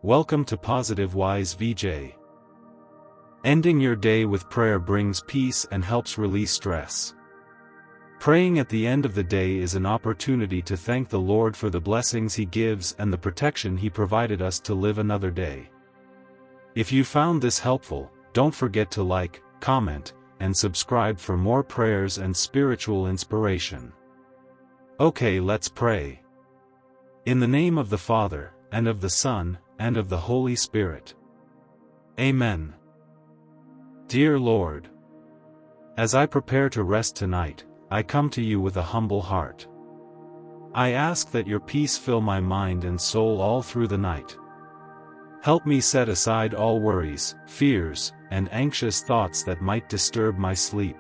Welcome to Positive Wise VJ. Ending your day with prayer brings peace and helps release stress. Praying at the end of the day is an opportunity to thank the Lord for the blessings He gives and the protection He provided us to live another day. If you found this helpful, don't forget to like, comment, and subscribe for more prayers and spiritual inspiration. Okay, let's pray. In the name of the Father, and of the Son, and of the Holy Spirit. Amen. Dear Lord, as I prepare to rest tonight, I come to you with a humble heart. I ask that your peace fill my mind and soul all through the night. Help me set aside all worries, fears, and anxious thoughts that might disturb my sleep.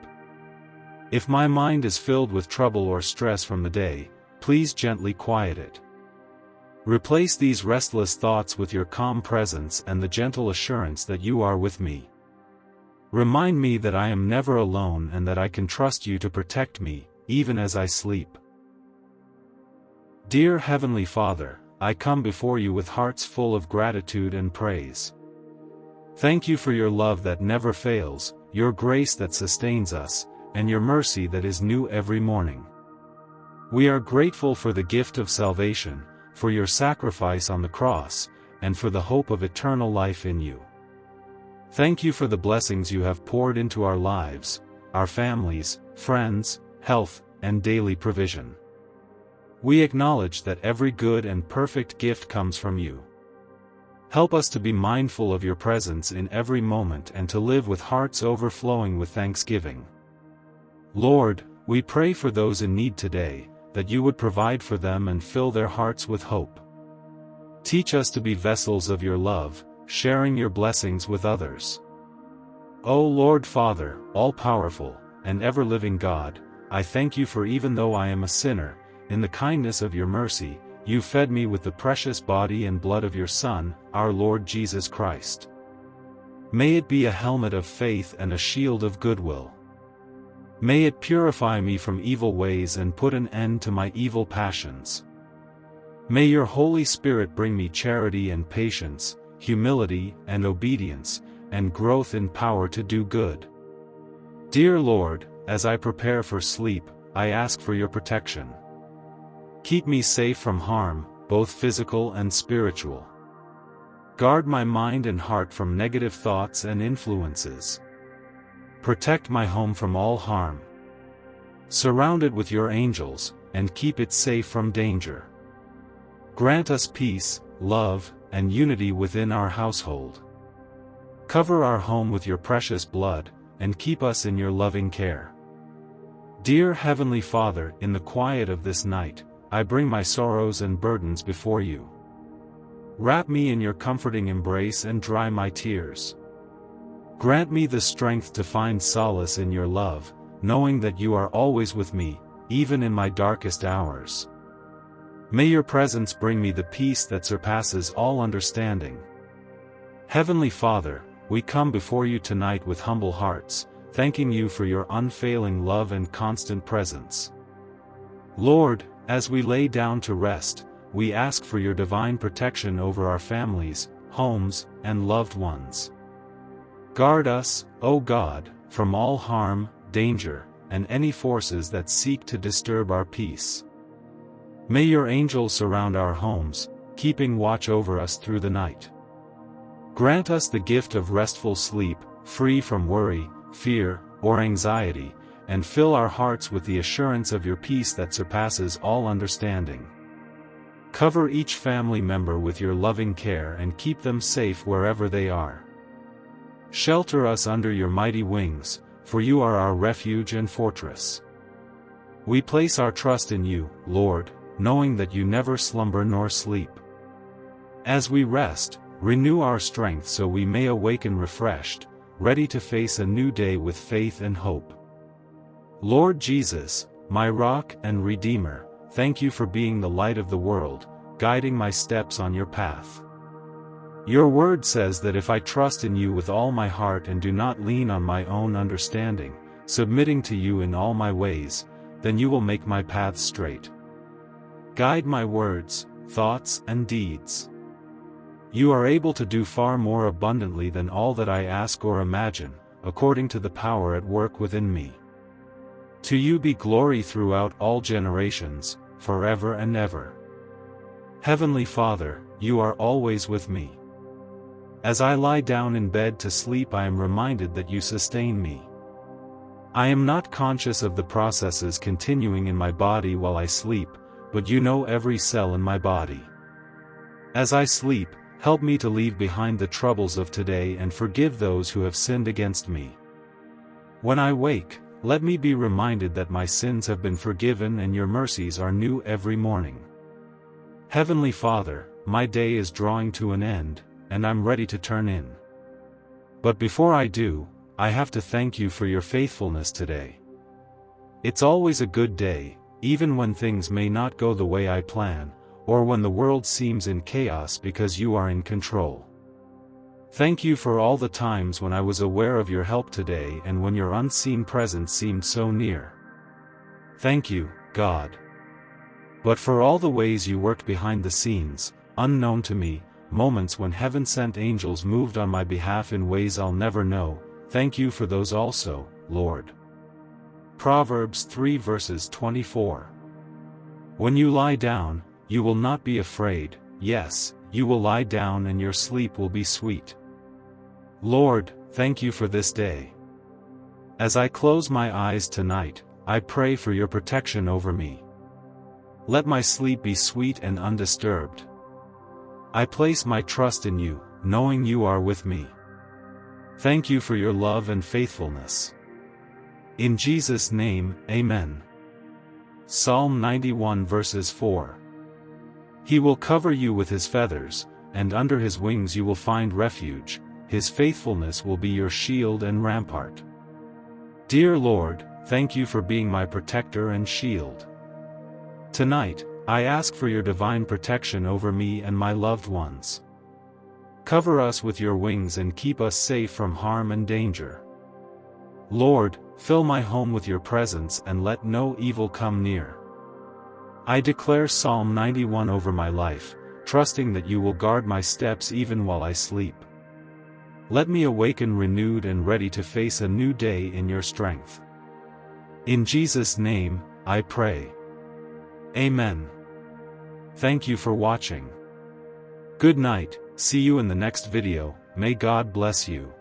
If my mind is filled with trouble or stress from the day, please gently quiet it. Replace these restless thoughts with your calm presence and the gentle assurance that you are with me. Remind me that I am never alone and that I can trust you to protect me, even as I sleep. Dear Heavenly Father, I come before you with hearts full of gratitude and praise. Thank you for your love that never fails, your grace that sustains us, and your mercy that is new every morning. We are grateful for the gift of salvation, for your sacrifice on the cross, and for the hope of eternal life in you. Thank you for the blessings you have poured into our lives, our families, friends, health, and daily provision. We acknowledge that every good and perfect gift comes from you. Help us to be mindful of your presence in every moment and to live with hearts overflowing with thanksgiving. Lord, we pray for those in need today, that you would provide for them and fill their hearts with hope. Teach us to be vessels of your love, sharing your blessings with others. O Lord Father, all-powerful, and ever-living God, I thank you for even though I am a sinner, in the kindness of your mercy, you fed me with the precious body and blood of your Son, our Lord Jesus Christ. May it be a helmet of faith and a shield of goodwill. May it purify me from evil ways and put an end to my evil passions. May your Holy Spirit bring me charity and patience, humility and obedience, and growth in power to do good. Dear Lord, as I prepare for sleep, I ask for your protection. Keep me safe from harm, both physical and spiritual. Guard my mind and heart from negative thoughts and influences. Protect my home from all harm. Surround it with your angels, and keep it safe from danger. Grant us peace, love, and unity within our household. Cover our home with your precious blood, and keep us in your loving care. Dear Heavenly Father, in the quiet of this night, I bring my sorrows and burdens before you. Wrap me in your comforting embrace and dry my tears. Grant me the strength to find solace in your love, knowing that you are always with me, even in my darkest hours. May your presence bring me the peace that surpasses all understanding. Heavenly Father, we come before you tonight with humble hearts, thanking you for your unfailing love and constant presence. Lord, as we lay down to rest, we ask for your divine protection over our families, homes, and loved ones. Guard us, O God, from all harm, danger, and any forces that seek to disturb our peace. May your angels surround our homes, keeping watch over us through the night. Grant us the gift of restful sleep, free from worry, fear, or anxiety, and fill our hearts with the assurance of your peace that surpasses all understanding. Cover each family member with your loving care and keep them safe wherever they are. Shelter us under your mighty wings, for you are our refuge and fortress. We place our trust in you, Lord, knowing that you never slumber nor sleep. As we rest, renew our strength so we may awaken refreshed, ready to face a new day with faith and hope. Lord Jesus, my rock and redeemer, thank you for being the light of the world, guiding my steps on your path. Your word says that if I trust in you with all my heart and do not lean on my own understanding, submitting to you in all my ways, then you will make my paths straight. Guide my words, thoughts, and deeds. You are able to do far more abundantly than all that I ask or imagine, according to the power at work within me. To you be glory throughout all generations, forever and ever. Heavenly Father, you are always with me. As I lie down in bed to sleep, I am reminded that you sustain me. I am not conscious of the processes continuing in my body while I sleep, but you know every cell in my body. As I sleep, help me to leave behind the troubles of today and forgive those who have sinned against me. When I wake, let me be reminded that my sins have been forgiven and your mercies are new every morning. Heavenly Father, my day is drawing to an end, and I'm ready to turn in. But before I do, I have to thank you for your faithfulness today. It's always a good day, even when things may not go the way I plan, or when the world seems in chaos, because you are in control. Thank you for all the times when I was aware of your help today and when your unseen presence seemed so near. Thank you, God. But for all the ways you worked behind the scenes, unknown to me, moments when heaven-sent angels moved on my behalf in ways I'll never know, thank you for those also, Lord. Proverbs 3 verses 24. When you lie down, you will not be afraid, yes, you will lie down and your sleep will be sweet. Lord, thank you for this day. As I close my eyes tonight, I pray for your protection over me. Let my sleep be sweet and undisturbed. I place my trust in you, knowing you are with me. Thank you for your love and faithfulness. In Jesus' name, Amen. Psalm 91 verses 4. He will cover you with his feathers, and under his wings you will find refuge. His faithfulness will be your shield and rampart. Dear Lord, thank you for being my protector and shield. Tonight, I ask for your divine protection over me and my loved ones. Cover us with your wings and keep us safe from harm and danger. Lord, fill my home with your presence and let no evil come near. I declare Psalm 91 over my life, trusting that you will guard my steps even while I sleep. Let me awaken renewed and ready to face a new day in your strength. In Jesus' name, I pray. Amen. Thank you for watching. Good night, see you in the next video, may God bless you.